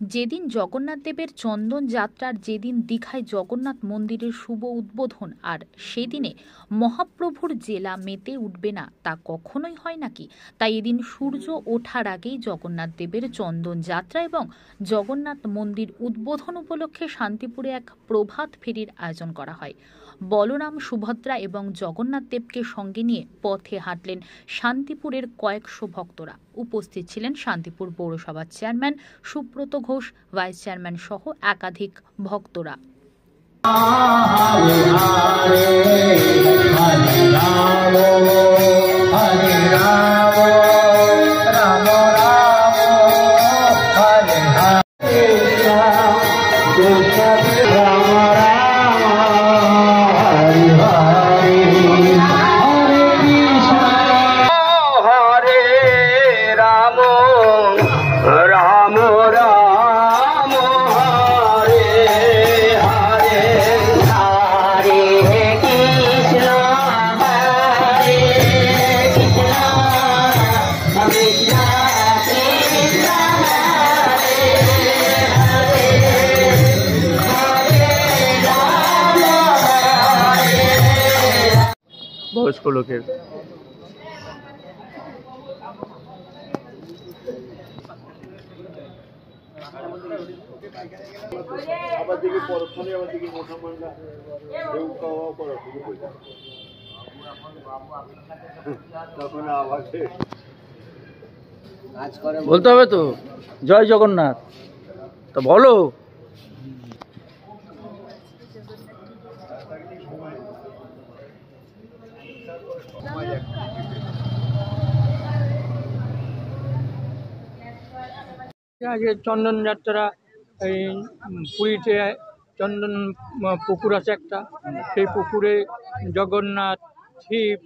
যেদিন জগন্নাথ দেবের চন্দন যাত্রার যেদিন দীঘায় জগন্নাথ মন্দিরের শুভ উদ্বোধন, আর সেদিনে মহাপ্রভুর জেলা মেতে উঠবে না তা কখনোই হয় নাকি? তাই এদিন সূর্য ওঠার আগেই জগন্নাথ দেবের চন্দন যাত্রা এবং জগন্নাথ মন্দির উদ্বোধন উপলক্ষে শান্তিপুরে এক প্রভাত ফেরির আয়োজন করা হয়। বলরাম, সুভদ্রা এবং জগন্নাথ দেবকে সঙ্গে নিয়ে পথে হাঁটলেন শান্তিপুরের কয়েকশো ভক্তরা। উপস্থিত ছিলেন শান্তিপুর পৌরসভার chairman Subrata Ghosh, vice chairman সহ একাধিক ভক্তরা। বয়স্ক লোকের বলতে হবে তো জয় জগন্নাথ, তো বলো। আগে চন্দন যাত্রা, এই পুরীতে চন্দন পুকুর আছে একটা, সেই পুকুরে জগন্নাথ, শিব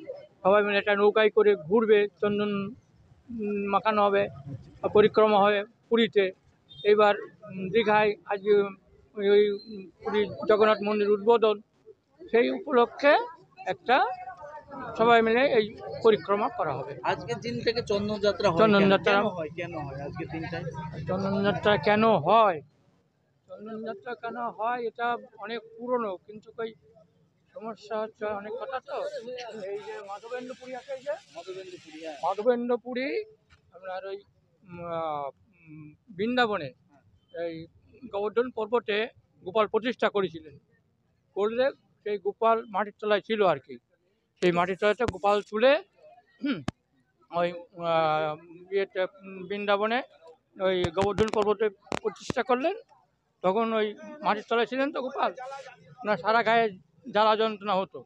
সবাই মিলে একটা নৌকায় করে ঘুরবে, চন্দন মাখানো হবে, পরিক্রমা হবে পুরীতে। এবার দীঘায় আজকে ওই পুরীর জগন্নাথ মন্দির উদ্বোধন, সেই উপলক্ষে একটা সবাই মিলে এই পরিক্রমা করা হবে। আজকের দিন থেকে চন্দন যাত্রা হয়, চন্দন যাত্রা কেন হয় আজকের দিনটায়? চন্দন যাত্রা কেন হয়, চন্দন যাত্রা কেন হয় এটা অনেক পুরনো, কিন্তু ওই সমস্যা হচ্ছে অনেক কথা। তো এই যে মাধবেন্দ্রপুরী আছে, এই যে মাধবেন্দ্রপুরী আপনার ওই বৃন্দাবনে এই গোবর্ধন পর্বতে গোপাল প্রতিষ্ঠা করেছিলেন, করলে সেই গোপাল মাটির তলায় ছিল আর কি। সেই মাটির তলাতে গোপাল তুলে ওই ইয়েতে বৃন্দাবনে ওই গোবর্ধন পর্বতে প্রতিষ্ঠা করলেন। তখন ওই মাটির তলায় ছিলেন তো গোপাল, না সারা গায়ে জ্বালা যন্ত্রণা হতো।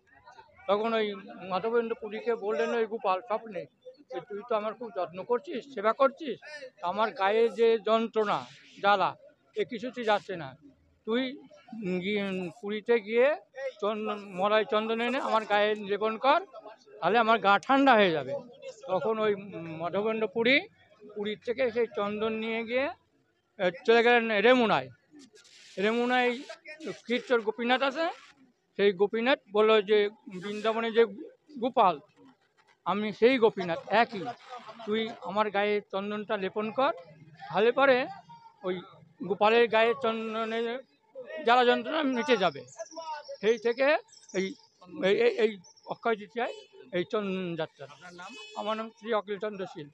তখন ওই মাধবেন্দ্র পুরীকে বললেন ওই গোপাল স্বপ্নে, যে তুই তো আমার খুব যত্ন করছিস, সেবা করছিস, আমার গায়ে যে যন্ত্রণা জ্বালা এ কিছুতেই যাচ্ছে না, তুই পুরীতে গিয়ে চন্দন মলাই চন্দন এনে আমার গায়ে লেপন কর, তাহলে আমার গা ঠান্ডা হয়ে যাবে। তখন ওই মাধবেন্দ্র পুরীর থেকে সেই চন্দন নিয়ে গিয়ে চলে গেলেন রেমুনায়। রেমুনায় কীর্তর গোপীনাথ আছে, সেই গোপীনাথ বললো যে বৃন্দাবনে যে গোপাল, আমি সেই গোপীনাথ একই, তুই আমার গায়ে চন্দনটা লেপন কর, তাহলে পরে ওই গোপালের গায়ে চন্দনে জ্বালা যন্ত্রণা মিটে যাবে। সেই থেকে এই এই অক্ষয় তৃতীয়ায় এই চন্দন যাত্রা। আপনার নাম? আমার নাম শ্রী অখিল চন্দ্র শীল।